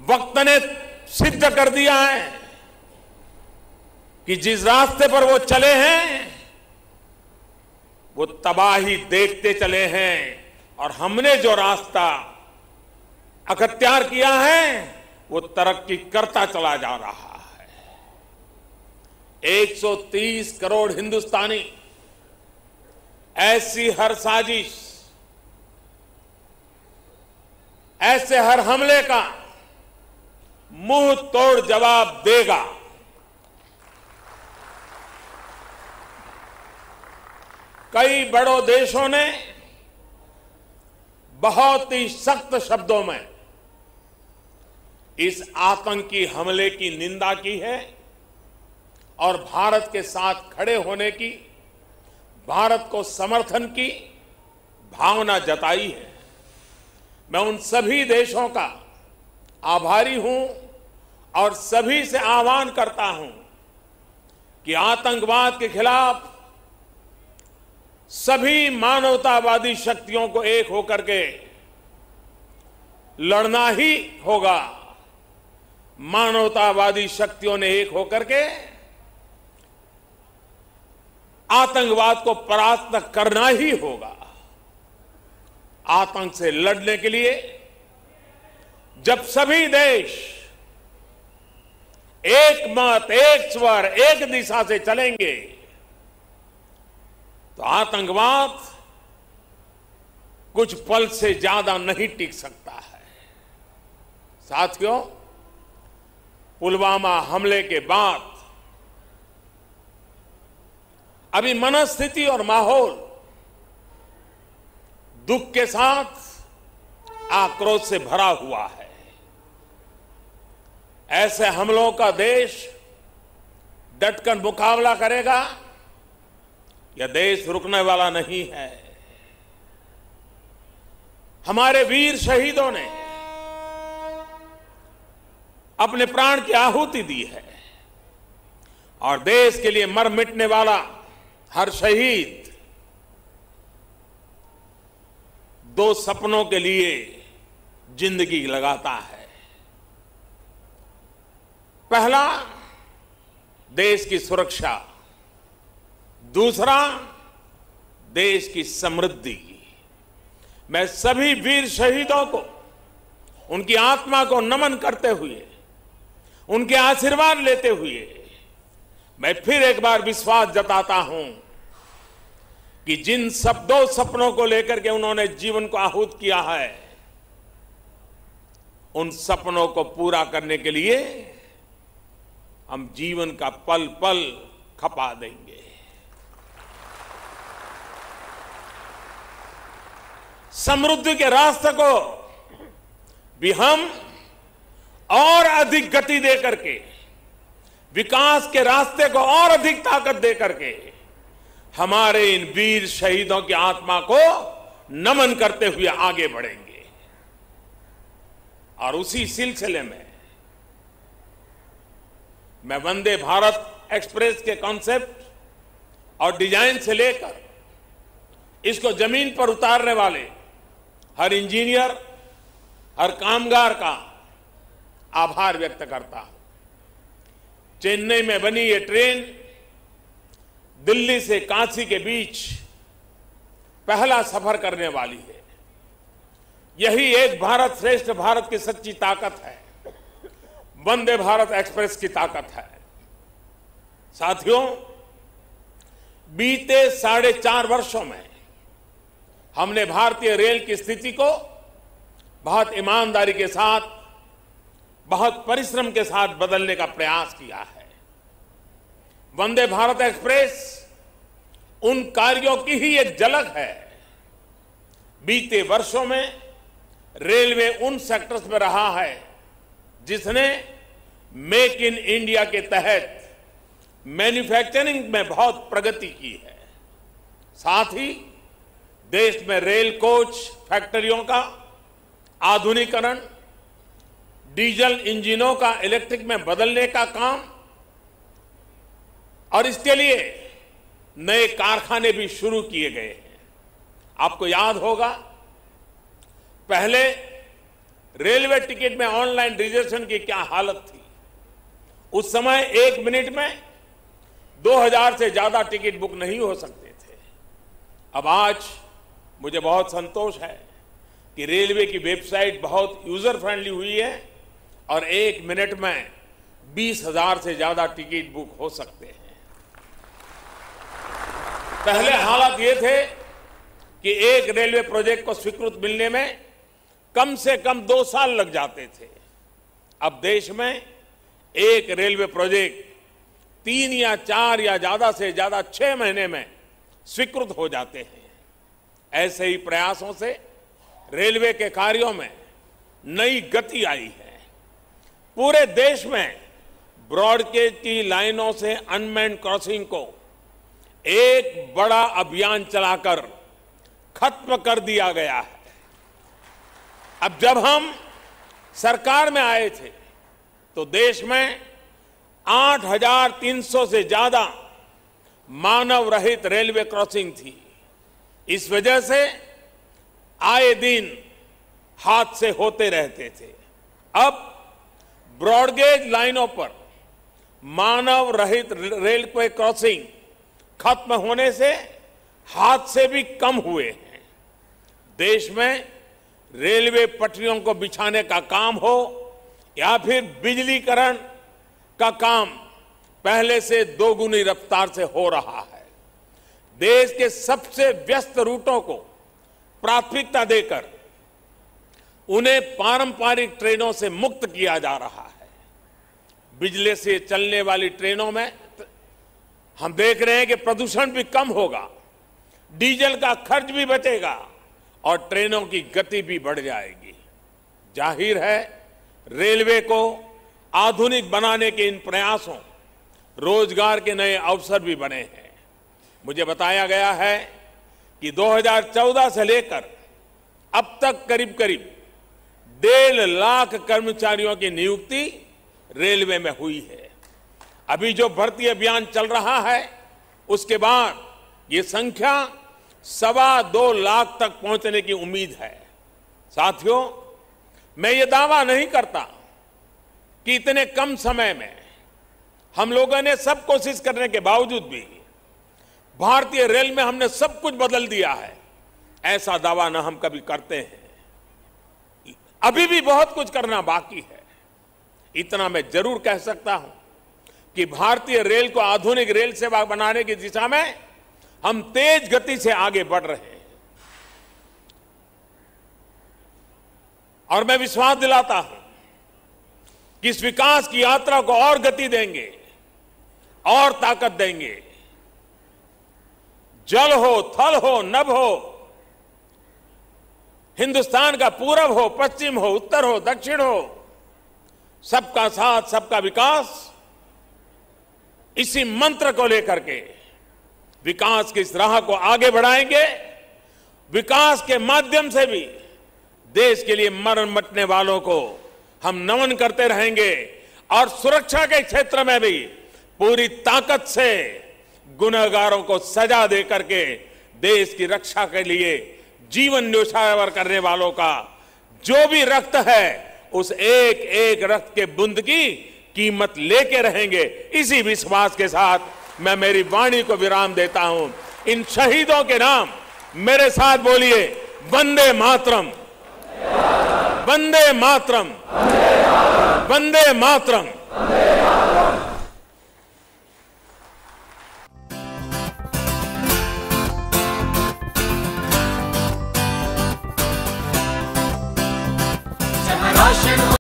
वक्त ने सिद्ध कर दिया है कि जिस रास्ते पर वो चले हैं वो तबाही देखते चले हैं, और हमने जो रास्ता अख्तियार किया है वो तरक्की करता चला जा रहा है। 130 करोड़ हिंदुस्तानी ऐसी हर साजिश, ऐसे हर हमले का मुंह तोड़ जवाब देगा। कई बड़ों देशों ने बहुत ही सख्त शब्दों में इस आतंकी हमले की निंदा की है और भारत के साथ खड़े होने की, भारत को समर्थन की भावना जताई है। मैं उन सभी देशों का आभारी हूं और सभी से आह्वान करता हूं कि आतंकवाद के खिलाफ सभी मानवतावादी शक्तियों को एक होकर के लड़ना ही होगा। मानवतावादी शक्तियों ने एक होकर के आतंकवाद को परास्त करना ही होगा। आतंक से लड़ने के लिए जब सभी देश एक मत, एक स्वर, एक दिशा से चलेंगे तो आतंकवाद कुछ पल से ज्यादा नहीं टिक सकता है। साथियों, पुलवामा हमले के बाद अभी मनस्थिति और माहौल दुख के साथ आक्रोश से भरा हुआ है। ऐसे हमलों का देश डटकर मुकाबला करेगा, यह देश रुकने वाला नहीं है। हमारे वीर शहीदों ने अपने प्राण की आहुति दी है और देश के लिए मर मिटने वाला हर शहीद दो सपनों के लिए जिंदगी लगाता है। पहला, देश की सुरक्षा, दूसरा, देश की समृद्धि। मैं सभी वीर शहीदों को, उनकी आत्मा को नमन करते हुए, उनके आशीर्वाद लेते हुए मैं फिर एक बार विश्वास जताता हूं कि जिन दो सपनों को लेकर के उन्होंने जीवन को आहूत किया है, उन सपनों को पूरा करने के लिए हम जीवन का पल पल खपा देंगे। समृद्धि के रास्ते को भी हम और अधिक गति दे करके, विकास के रास्ते को और अधिक ताकत दे करके हमारे इन वीर शहीदों की आत्मा को नमन करते हुए आगे बढ़ेंगे। और उसी सिलसिले में मैं वंदे भारत एक्सप्रेस के कॉन्सेप्ट और डिजाइन से लेकर इसको जमीन पर उतारने वाले हर इंजीनियर, हर कामगार का आभार व्यक्त करता हूं। चेन्नई में बनी ये ट्रेन दिल्ली से काशी के बीच पहला सफर करने वाली है। यही एक भारत श्रेष्ठ भारत की सच्ची ताकत है, वंदे भारत एक्सप्रेस की ताकत है। साथियों, बीते 4.5 वर्षों में हमने भारतीय रेल की स्थिति को बहुत ईमानदारी के साथ, बहुत परिश्रम के साथ बदलने का प्रयास किया है। वंदे भारत एक्सप्रेस उन कार्यों की ही एक झलक है। बीते वर्षों में रेलवे उन सेक्टर्स में रहा है जिसने मेक इन इंडिया के तहत मैन्युफैक्चरिंग में बहुत प्रगति की है। साथ ही देश में रेल कोच फैक्ट्रियों का आधुनिकीकरण, डीजल इंजनों का इलेक्ट्रिक में बदलने का काम, और इसके लिए नए कारखाने भी शुरू किए गए हैं। आपको याद होगा, पहले रेलवे टिकट में ऑनलाइन रिजर्वेशन की क्या हालत थी। उस समय 1 मिनट में 2000 से ज्यादा टिकट बुक नहीं हो सकते थे। अब आज मुझे बहुत संतोष है कि रेलवे की वेबसाइट बहुत यूजर फ्रेंडली हुई है और 1 मिनट में 20,000 से ज्यादा टिकट बुक हो सकते हैं। पहले हालात ये थे कि एक रेलवे प्रोजेक्ट को स्वीकृत मिलने में कम से कम 2 साल लग जाते थे। अब देश में एक रेलवे प्रोजेक्ट 3 या 4 या ज्यादा से ज्यादा 6 महीने में स्वीकृत हो जाते हैं। ऐसे ही प्रयासों से रेलवे के कार्यों में नई गति आई है। पूरे देश में ब्रॉडगेज की लाइनों से अनमैन्ड क्रॉसिंग को एक बड़ा अभियान चलाकर खत्म कर दिया गया है। अब जब हम सरकार में आए थे तो देश में 8,300 से ज्यादा मानव रहित रेलवे क्रॉसिंग थी। इस वजह से आए दिन हादसे होते रहते थे। अब ब्रॉडगेज लाइनों पर मानव रहित रेलवे क्रॉसिंग खत्म होने से हादसे भी कम हुए हैं। देश में रेलवे पटरियों को बिछाने का काम हो या फिर बिजलीकरण का काम पहले से 2 गुनी रफ्तार से हो रहा है। देश के सबसे व्यस्त रूटों को प्राथमिकता देकर उन्हें पारंपरिक ट्रेनों से मुक्त किया जा रहा है। बिजली से चलने वाली ट्रेनों में हम देख रहे हैं कि प्रदूषण भी कम होगा, डीजल का खर्च भी बचेगा और ट्रेनों की गति भी बढ़ जाएगी। जाहिर है रेलवे को आधुनिक बनाने के इन प्रयासों रोजगार के नए अवसर भी बने हैं। मुझे बताया गया है कि 2014 से लेकर अब तक करीब करीब 1.5 लाख कर्मचारियों की नियुक्ति रेलवे में हुई है। अभी जो भर्ती अभियान चल रहा है उसके बाद ये संख्या 2.25 लाख तक पहुंचने की उम्मीद है। साथियों, मैं ये दावा नहीं करता कि इतने कम समय में हम लोगों ने सब कोशिश करने के बावजूद भी भारतीय रेल में हमने सब कुछ बदल दिया है, ऐसा दावा न हम कभी करते हैं। अभी भी बहुत कुछ करना बाकी है। इतना मैं जरूर कह सकता हूं कि भारतीय रेल को आधुनिक रेल सेवा बनाने की दिशा में हम तेज गति से आगे बढ़ रहे हैं और मैं विश्वास दिलाता हूं कि इस विकास की यात्रा को और गति देंगे और ताकत देंगे। जल हो, थल हो, नभ हो, हिंदुस्तान का पूरब हो, पश्चिम हो, उत्तर हो, दक्षिण हो, सबका साथ सबका विकास, इसी मंत्र को लेकर के विकास की इस राह को आगे बढ़ाएंगे। विकास के माध्यम से भी देश के लिए मरण मटने वालों को हम नमन करते रहेंगे और सुरक्षा के क्षेत्र में भी पूरी ताकत से गुनहगारों को सजा दे करके देश की रक्षा के लिए जीवन न्योछावर करने वालों का जो भी रक्त है उस एक एक रक्त के बूंद की कीमत लेके रहेंगे। इसी विश्वास के साथ मैं मेरी वाणी को विराम देता हूं। इन शहीदों के नाम मेरे साथ बोलिए, वंदे मातरम, वंदे मातरम, वंदे मातरम।